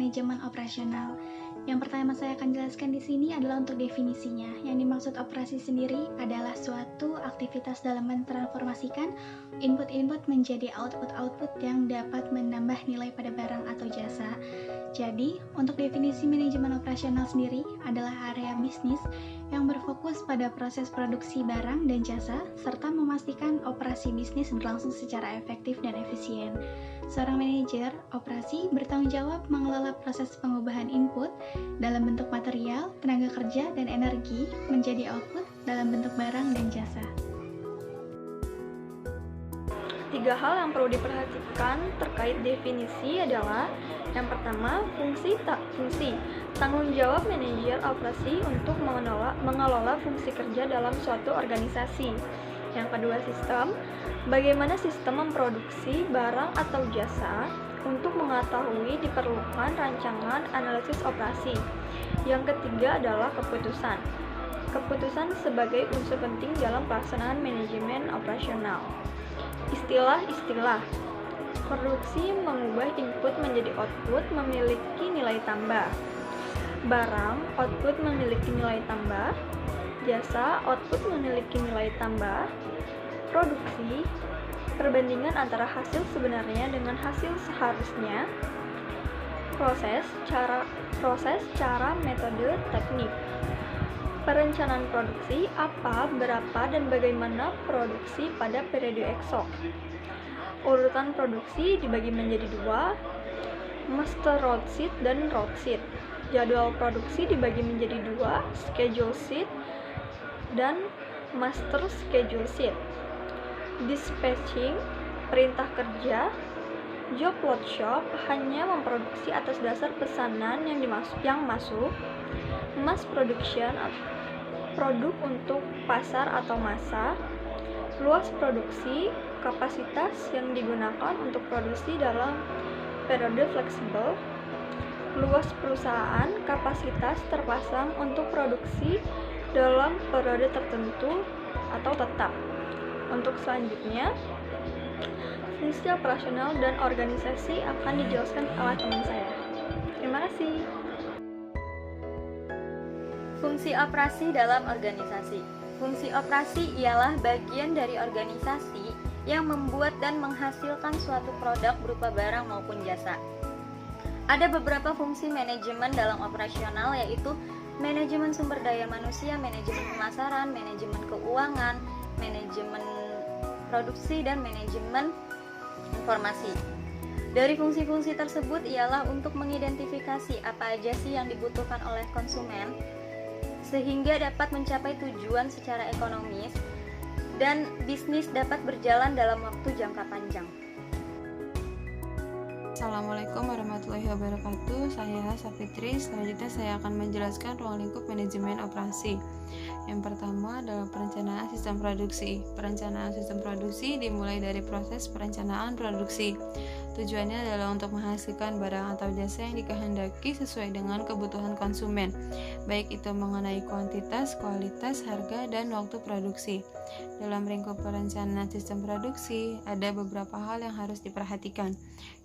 manajemen operasional. Yang pertama saya akan jelaskan di sini adalah untuk definisinya. Yang dimaksud operasi sendiri adalah suatu aktivitas dalam mentransformasikan input-input menjadi output-output yang dapat menambah nilai pada barang atau jasa. Jadi, untuk definisi manajemen operasional sendiri adalah area bisnis yang berfokus pada proses produksi barang dan jasa serta memastikan operasi bisnis berlangsung secara efektif dan efisien. Seorang manajer operasi bertanggung jawab mengelola proses pengubahan input dalam bentuk material, tenaga kerja, dan energi menjadi output dalam bentuk barang dan jasa. 3 hal yang perlu diperhatikan terkait definisi adalah yang pertama, fungsi. Tanggung jawab manajer operasi untuk mengelola fungsi kerja dalam suatu organisasi. Yang kedua, sistem. Bagaimana sistem memproduksi barang atau jasa untuk mengetahui diperlukan rancangan analisis operasi. Yang ketiga adalah keputusan. Keputusan sebagai unsur penting dalam pelaksanaan manajemen operasional. Istilah-istilah. Produksi mengubah input menjadi output memiliki nilai tambah. Barang, output memiliki nilai tambah. Jasa, output memiliki nilai tambah. Produksi, perbandingan antara hasil sebenarnya dengan hasil seharusnya. Proses, cara, metode, teknik. Perencanaan produksi, apa, berapa, dan bagaimana produksi pada periode esok. Urutan produksi dibagi menjadi 2, master road sheet dan road sheet. Jadwal produksi dibagi menjadi 2, schedule sheet dan master schedule sheet. Dispatching, perintah kerja. Job workshop, hanya memproduksi atas dasar pesanan yang masuk. Mass production, produk untuk pasar atau massa. Luas produksi, kapasitas yang digunakan untuk produksi dalam periode fleksibel. Luas perusahaan, kapasitas terpasang untuk produksi dalam periode tertentu atau tetap. Untuk selanjutnya, fungsi operasional dan organisasi akan dijelaskan oleh teman saya. Terima kasih. Fungsi operasi dalam organisasi. Fungsi operasi ialah bagian dari organisasi yang membuat dan menghasilkan suatu produk berupa barang maupun jasa. Ada beberapa fungsi manajemen dalam operasional, yaitu manajemen sumber daya manusia, manajemen pemasaran, manajemen keuangan, manajemen produksi, dan manajemen informasi. Dari fungsi-fungsi tersebut ialah untuk mengidentifikasi apa aja sih yang dibutuhkan oleh konsumen sehingga dapat mencapai tujuan secara ekonomis dan bisnis dapat berjalan dalam waktu jangka panjang. Assalamualaikum warahmatullahi wabarakatuh. Saya Safitri. Selanjutnya saya akan menjelaskan ruang lingkup manajemen operasi. Yang pertama adalah perencanaan sistem produksi. Perencanaan sistem produksi dimulai dari proses perencanaan produksi. Tujuannya adalah untuk menghasilkan barang atau jasa yang dikehendaki sesuai dengan kebutuhan konsumen, baik itu mengenai kuantitas, kualitas, harga, dan waktu produksi. Dalam lingkup perencanaan sistem produksi, ada beberapa hal yang harus diperhatikan.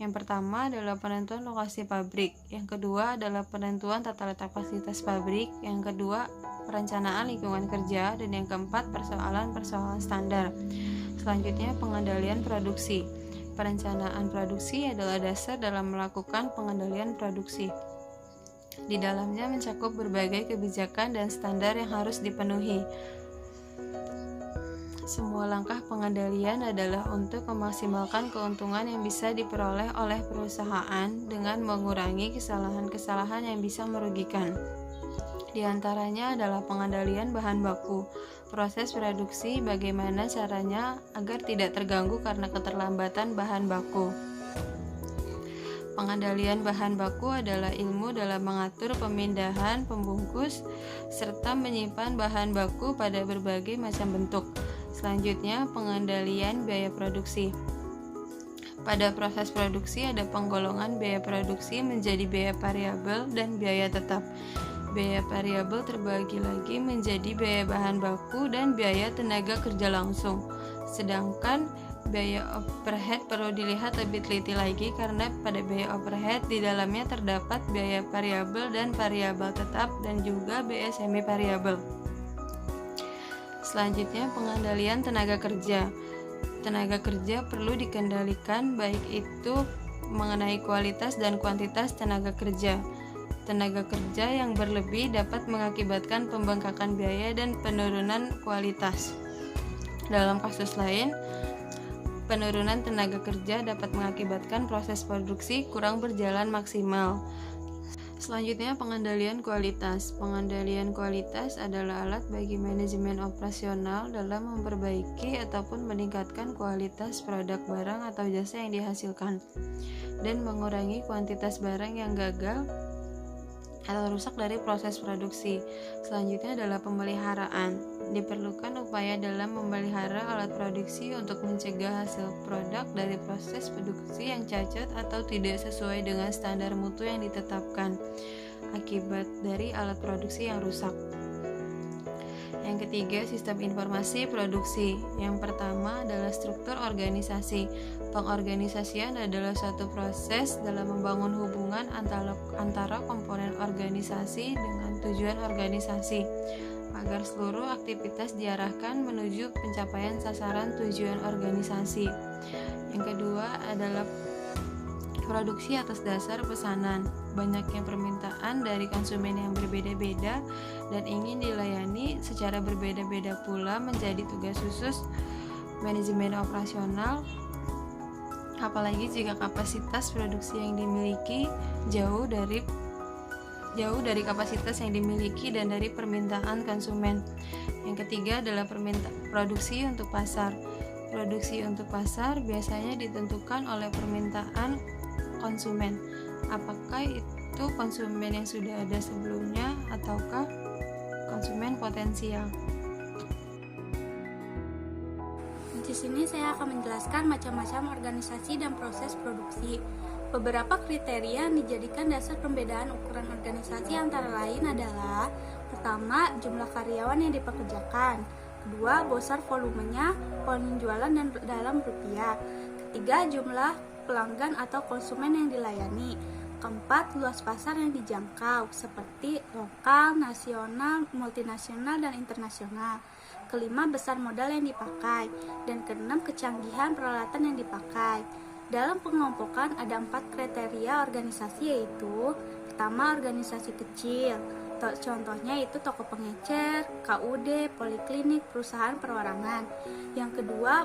Yang pertama adalah penentuan lokasi pabrik. Yang kedua adalah penentuan tata letak fasilitas pabrik. Yang kedua, perencanaan lingkungan kerja. Dan yang keempat, persoalan-persoalan standar. Selanjutnya, pengendalian produksi. Perencanaan produksi adalah dasar dalam melakukan pengendalian produksi. Di dalamnya mencakup berbagai kebijakan dan standar yang harus dipenuhi. Semua langkah pengendalian adalah untuk memaksimalkan keuntungan yang bisa diperoleh oleh perusahaan dengan mengurangi kesalahan-kesalahan yang bisa merugikan. Di antaranya adalah pengendalian bahan baku, proses produksi, bagaimana caranya agar tidak terganggu karena keterlambatan bahan baku. Pengendalian bahan baku adalah ilmu dalam mengatur pemindahan, pembungkus, serta menyimpan bahan baku pada berbagai macam bentuk. Selanjutnya, pengendalian biaya produksi. Pada proses produksi ada penggolongan biaya produksi menjadi biaya variabel dan biaya tetap. Biaya variabel terbagi lagi menjadi biaya bahan baku dan biaya tenaga kerja langsung. Sedangkan biaya overhead perlu dilihat lebih teliti lagi karena pada biaya overhead di dalamnya terdapat biaya variabel dan variabel tetap dan juga biaya semi variabel. Selanjutnya, pengendalian tenaga kerja. Tenaga kerja perlu dikendalikan baik itu mengenai kualitas dan kuantitas tenaga kerja. Tenaga kerja yang berlebih dapat mengakibatkan pembengkakan biaya dan penurunan kualitas. Dalam kasus lain, penurunan tenaga kerja dapat mengakibatkan proses produksi kurang berjalan maksimal. Selanjutnya, pengendalian kualitas. Pengendalian kualitas adalah alat bagi manajemen operasional dalam memperbaiki ataupun meningkatkan kualitas produk barang atau jasa yang dihasilkan dan mengurangi kuantitas barang yang gagal atau rusak dari proses produksi. Selanjutnya adalah pemeliharaan. Diperlukan upaya dalam memelihara alat produksi untuk mencegah hasil produk dari proses produksi yang cacat atau tidak sesuai dengan standar mutu yang ditetapkan akibat dari alat produksi yang rusak. Yang ketiga, sistem informasi produksi. Yang pertama adalah struktur organisasi. Pengorganisasian adalah suatu proses dalam membangun hubungan antara komponen organisasi dengan tujuan organisasi agar seluruh aktivitas diarahkan menuju pencapaian sasaran tujuan organisasi. Yang kedua adalah produksi atas dasar pesanan. Banyaknya permintaan dari konsumen yang berbeda-beda dan ingin dilayani secara berbeda-beda pula menjadi tugas khusus manajemen operasional, apalagi jika kapasitas produksi yang dimiliki jauh dari kapasitas yang dimiliki dan dari permintaan konsumen. Yang ketiga adalah produksi untuk pasar. Produksi untuk pasar biasanya ditentukan oleh permintaan konsumen. Apakah itu konsumen yang sudah ada sebelumnya ataukah konsumen potensial? Di sini saya akan menjelaskan macam-macam organisasi dan proses produksi. Beberapa kriteria yang dijadikan dasar pembedaan ukuran organisasi antara lain adalah: pertama, jumlah karyawan yang dipekerjakan; kedua, besar volumenya, penjualan dan dalam rupiah; ketiga, jumlah pelanggan atau konsumen yang dilayani; keempat, luas pasar yang dijangkau seperti lokal, nasional, multinasional, dan internasional; kelima, besar modal yang dipakai; dan keenam, kecanggihan peralatan yang dipakai. Dalam pengelompokan ada 4 kriteria organisasi, yaitu: pertama, organisasi kecil. Contohnya itu toko pengecer, KUD, poliklinik, perusahaan perorangan. Yang kedua,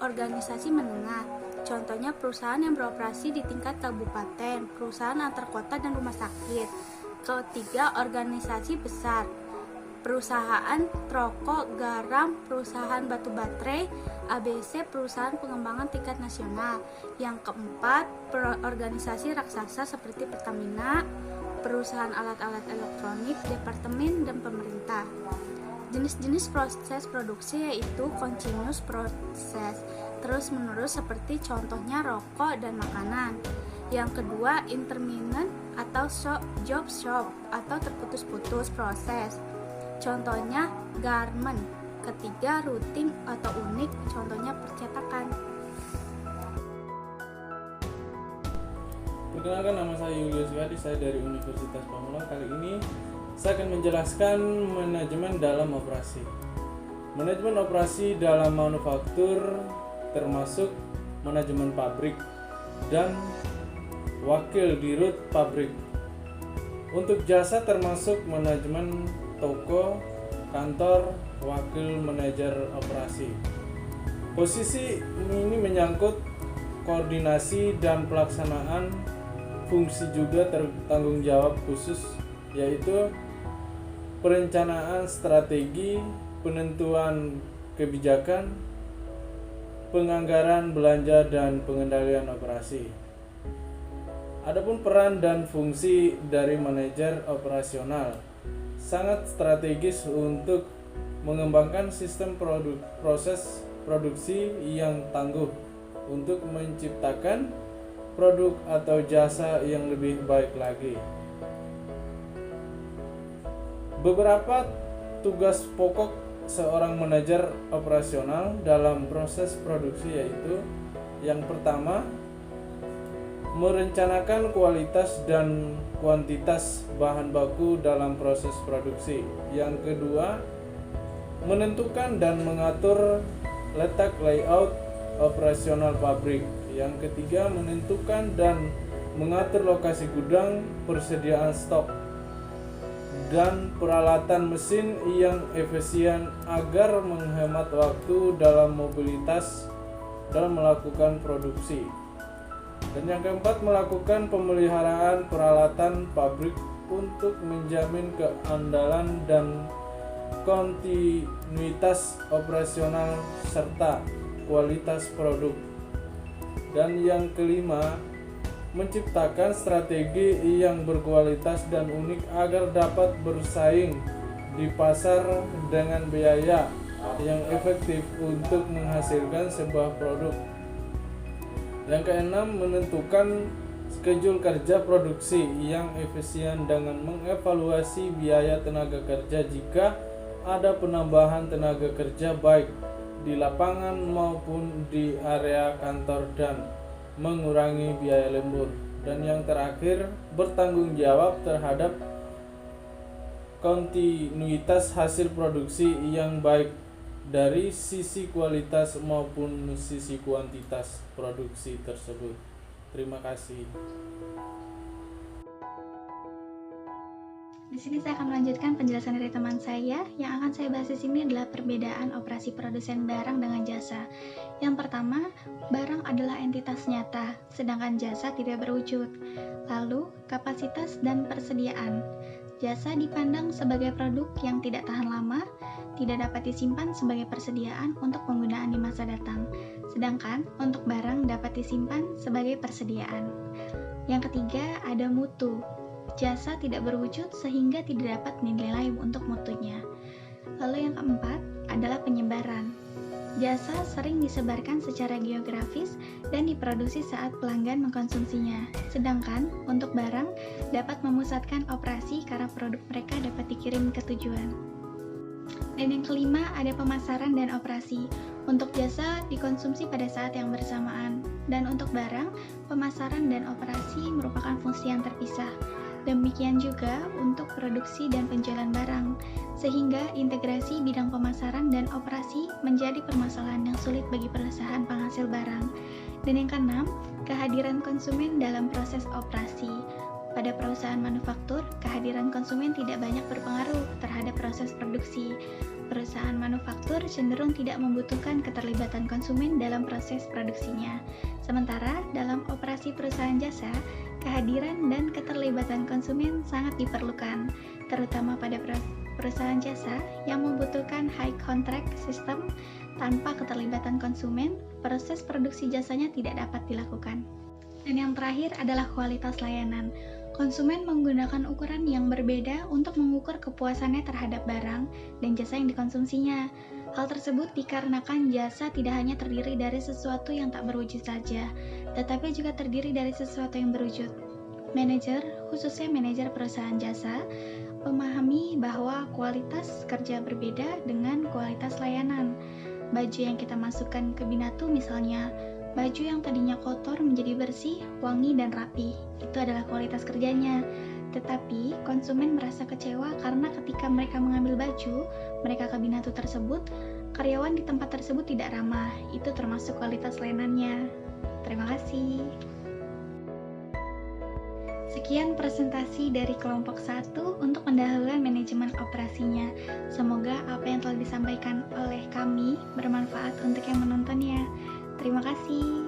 organisasi menengah. Contohnya perusahaan yang beroperasi di tingkat kabupaten, perusahaan antar kota dan rumah sakit. Ketiga, organisasi besar. Perusahaan rokok, garam, perusahaan batu baterai, ABC, perusahaan pengembangan tingkat nasional. Yang keempat, organisasi raksasa seperti Pertamina, perusahaan alat-alat elektronik, departemen, dan pemerintah. Jenis-jenis proses produksi yaitu continuous process, terus-menerus seperti contohnya rokok dan makanan. Yang kedua, intermittent atau job shop atau terputus-putus proses. Contohnya garment. Ketiga, rutin atau unik, contohnya percetakan. Perkenalkan, nama saya Julius Wadi, saya dari Universitas Pamulang. Kali ini saya akan menjelaskan manajemen dalam operasi. Manajemen operasi dalam manufaktur termasuk manajemen pabrik dan wakil dirut pabrik. Untuk jasa termasuk manajemen toko, kantor, wakil manajer operasi. Posisi ini menyangkut koordinasi dan pelaksanaan fungsi, juga tanggung jawab khusus, yaitu perencanaan strategi, penentuan kebijakan, penganggaran belanja, dan pengendalian operasi. Adapun peran dan fungsi dari manajer operasional sangat strategis untuk mengembangkan sistem proses produksi yang tangguh untuk menciptakan produk atau jasa yang lebih baik lagi. Beberapa tugas pokok seorang manajer operasional dalam proses produksi, yaitu yang pertama, merencanakan kualitas dan kuantitas bahan baku dalam proses produksi. Yang kedua, menentukan dan mengatur letak layout operasional pabrik. Yang ketiga, menentukan dan mengatur lokasi gudang, persediaan stok, dan peralatan mesin yang efisien agar menghemat waktu dalam mobilitas dalam melakukan produksi. Dan yang keempat, melakukan pemeliharaan peralatan pabrik untuk menjamin keandalan dan kontinuitas operasional serta kualitas produk. Dan yang kelima, menciptakan strategi yang berkualitas dan unik agar dapat bersaing di pasar dengan biaya yang efektif untuk menghasilkan sebuah produk. Yang keenam, menentukan schedule kerja produksi yang efisien dengan mengevaluasi biaya tenaga kerja jika ada penambahan tenaga kerja baik di lapangan maupun di area kantor dan mengurangi biaya lembur. Dan yang terakhir, bertanggung jawab terhadap kontinuitas hasil produksi yang baik dari sisi kualitas maupun sisi kuantitas produksi tersebut. Terima kasih. Di sini saya akan melanjutkan penjelasan dari teman saya. Yang akan saya bahas di sini adalah perbedaan operasi produsen barang dengan jasa. Yang pertama, barang adalah entitas nyata, sedangkan jasa tidak berwujud. Lalu, kapasitas dan persediaan. Jasa dipandang sebagai produk yang tidak tahan lama, tidak dapat disimpan sebagai persediaan untuk penggunaan di masa datang. Sedangkan untuk barang dapat disimpan sebagai persediaan. Yang ketiga, ada mutu. Jasa tidak berwujud sehingga tidak dapat dinilai untuk mutunya. Lalu yang keempat adalah penyebaran. Jasa sering disebarkan secara geografis dan diproduksi saat pelanggan mengkonsumsinya. Sedangkan untuk barang dapat memusatkan operasi karena produk mereka dapat dikirim ke tujuan. Dan yang kelima ada pemasaran dan operasi. Untuk jasa dikonsumsi pada saat yang bersamaan. Dan untuk barang, pemasaran dan operasi merupakan fungsi yang terpisah. Demikian juga untuk produksi dan penjualan barang, sehingga integrasi bidang pemasaran dan operasi menjadi permasalahan yang sulit bagi perusahaan penghasil barang. Dan yang keenam, kehadiran konsumen dalam proses operasi. Pada perusahaan manufaktur, kehadiran konsumen tidak banyak berpengaruh terhadap proses produksi. Perusahaan manufaktur cenderung tidak membutuhkan keterlibatan konsumen dalam proses produksinya. Sementara dalam operasi perusahaan jasa, kehadiran dan keterlibatan konsumen sangat diperlukan, terutama pada perusahaan jasa yang membutuhkan high contract system. Tanpa keterlibatan konsumen, proses produksi jasanya tidak dapat dilakukan. Dan yang terakhir adalah kualitas layanan. Konsumen menggunakan ukuran yang berbeda untuk mengukur kepuasannya terhadap barang dan jasa yang dikonsumsinya. Hal tersebut dikarenakan jasa tidak hanya terdiri dari sesuatu yang tak berwujud saja, tetapi juga terdiri dari sesuatu yang berwujud. Manajer, khususnya manajer perusahaan jasa, memahami bahwa kualitas kerja berbeda dengan kualitas layanan. Baju yang kita masukkan ke Binatu misalnya, baju yang tadinya kotor menjadi bersih, wangi, dan rapi. Itu adalah kualitas kerjanya. Tetapi, konsumen merasa kecewa karena ketika mereka mengambil baju mereka ke Binatu tersebut, karyawan di tempat tersebut tidak ramah. Itu termasuk kualitas layanannya. Terima kasih. Sekian presentasi dari kelompok 1 untuk pendahuluan manajemen operasinya. Semoga apa yang telah disampaikan oleh kami bermanfaat untuk yang menontonnya. Terima kasih.